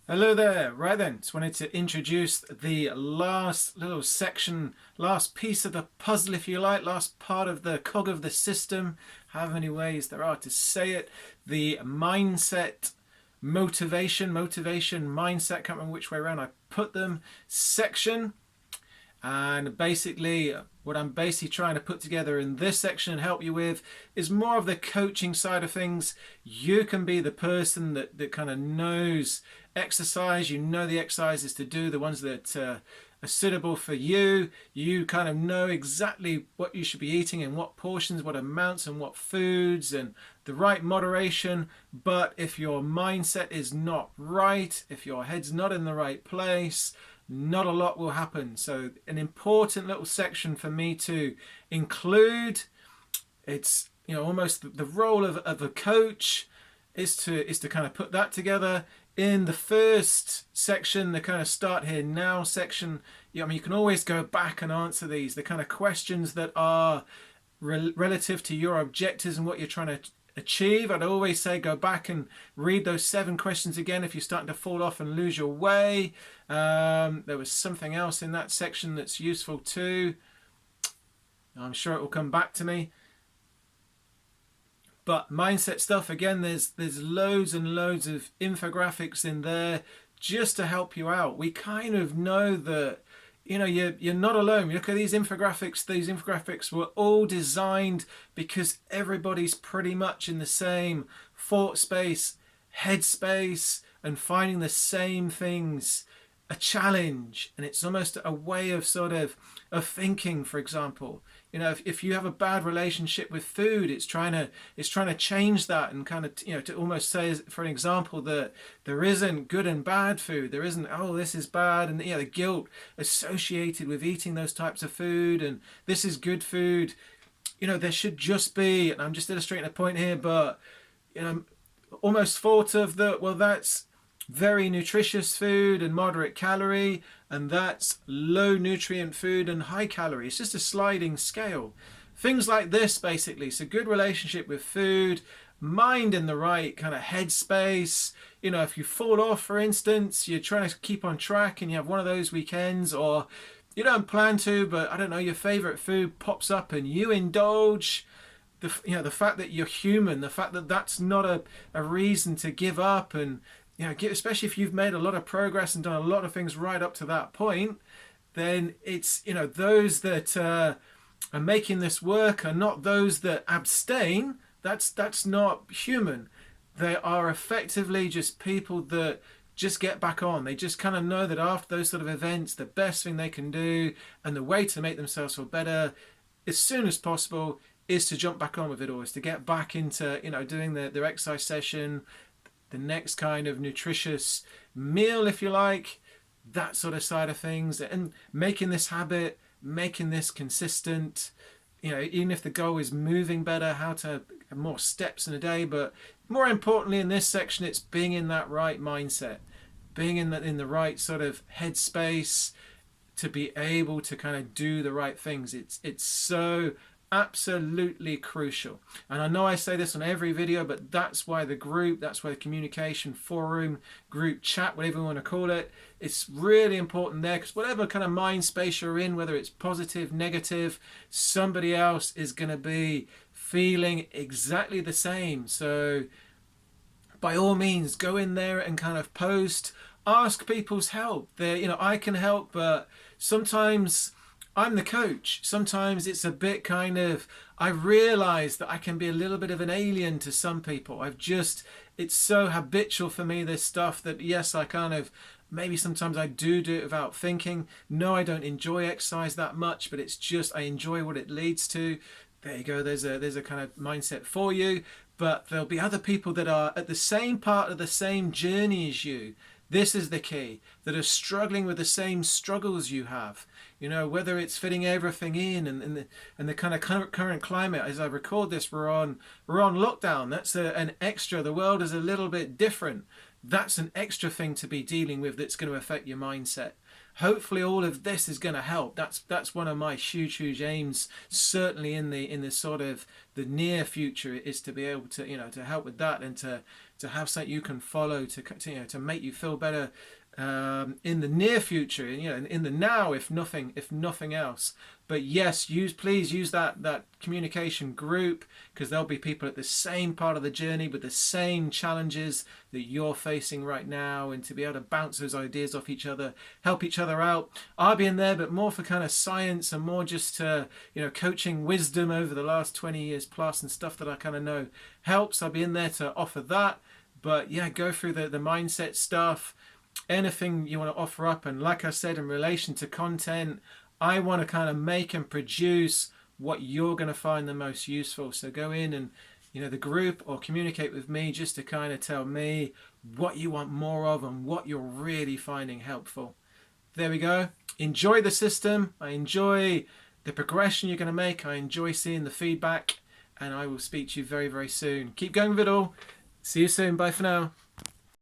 Hello there. Right then, just wanted to introduce the last little section, last piece of the puzzle, if you like, last part of the cog of the system, however many ways there are to say it. The mindset, motivation, mindset, can't remember which way around I put them, section. And basically, what I'm basically trying to put together in this section and help you with is more of the coaching side of things. You can be the person that kind of knows exercise, you know the exercises to do, the ones that are suitable for you. You kind of know exactly what you should be eating and what portions, what amounts, and what foods, and the right moderation. But if your mindset is not right, if your head's not in the right place, not a lot will happen. So an important little section for me to include. It's almost the role of a coach is to kind of put that together. In the first section, the kind of start here now section, I mean, you can always go back and answer these, the kind of questions that are relative to your objectives and what you're trying to achieve. I'd always say go back and read those 7 questions again if you're starting to fall off and lose your way. There was something else in that section that's useful too. I'm sure it will come back to me. But mindset stuff, again, there's loads and loads of infographics in there just to help you out. We kind of know that you're not alone. You look at these infographics were all designed because everybody's pretty much in the same thought space, head space, and finding the same things a challenge. And it's almost a way of sort of thinking. For example, if you have a bad relationship with food, it's trying to change that, and kind of to almost say, for an example, that there isn't good and bad food. There isn't, oh, this is bad, and the guilt associated with eating those types of food, and this is good food. There should just be, and I'm just illustrating a point here, but almost thought of that, well, that's very nutritious food and moderate calorie, and that's low nutrient food and high calorie. It's just a sliding scale. Things like this, basically. So good relationship with food, mind in the right kind of headspace. If you fall off, for instance, you're trying to keep on track and you have one of those weekends, or you don't plan to, but I don't know, your favorite food pops up and you indulge. The fact that you're human, the fact that that's not a reason to give up, and especially if you've made a lot of progress and done a lot of things right up to that point, then it's, those that are making this work are not those that abstain. That's not human. They are effectively just people that just get back on. They just kind of know that after those sort of events, the best thing they can do and the way to make themselves feel better as soon as possible is to jump back on with it, or is to get back into doing their exercise session, the next kind of nutritious meal, if you like, that sort of side of things, and making this habit, making this consistent. Even if the goal is moving better, how to have more steps in a day, but more importantly in this section, it's being in that right mindset, being in the right sort of headspace to be able to kind of do the right things. It's so absolutely crucial. And I know I say this on every video, but that's why the group, that's why the communication forum, group chat, whatever you want to call it, it's really important there, because whatever kind of mind space you're in, whether it's positive, negative, somebody else is going to be feeling exactly the same. So by all means, go in there and kind of post, ask people's help. I can help, but sometimes I'm the coach. Sometimes it's a bit kind of, I realize that I can be a little bit of an alien to some people. It's so habitual for me, this stuff, that yes, I kind of, maybe sometimes I do it without thinking. No, I don't enjoy exercise that much, but it's just, I enjoy what it leads to. There you go. There's a kind of mindset for you. But there'll be other people that are at the same part of the same journey as you. This is the key, that are struggling with the same struggles you have. Whether it's fitting everything in, and the kind of current climate. As I record this, we're on lockdown. That's an extra. The world is a little bit different. That's an extra thing to be dealing with that's going to affect your mindset. Hopefully all of this is going to help. That's one of my huge aims, certainly in the sort of the near future, is to be able to to help with that, and to to have something you can follow to make you feel better in the near future, in the now, if nothing else. But yes, please use that communication group, because there'll be people at the same part of the journey with the same challenges that you're facing right now, and to be able to bounce those ideas off each other, help each other out. I'll be in there, but more for kind of science and more just coaching wisdom over the last 20 years plus and stuff that I kind of know helps. I'll be in there to offer that. But yeah, go through the mindset stuff, anything you want to offer up. And like I said, in relation to content, I want to kind of make and produce what you're going to find the most useful. So go in and, the group, or communicate with me just to kind of tell me what you want more of and what you're really finding helpful. There we go. Enjoy the system. I enjoy the progression you're going to make. I enjoy seeing the feedback, and I will speak to you very, very soon. Keep going with it all. See you soon. Bye for now.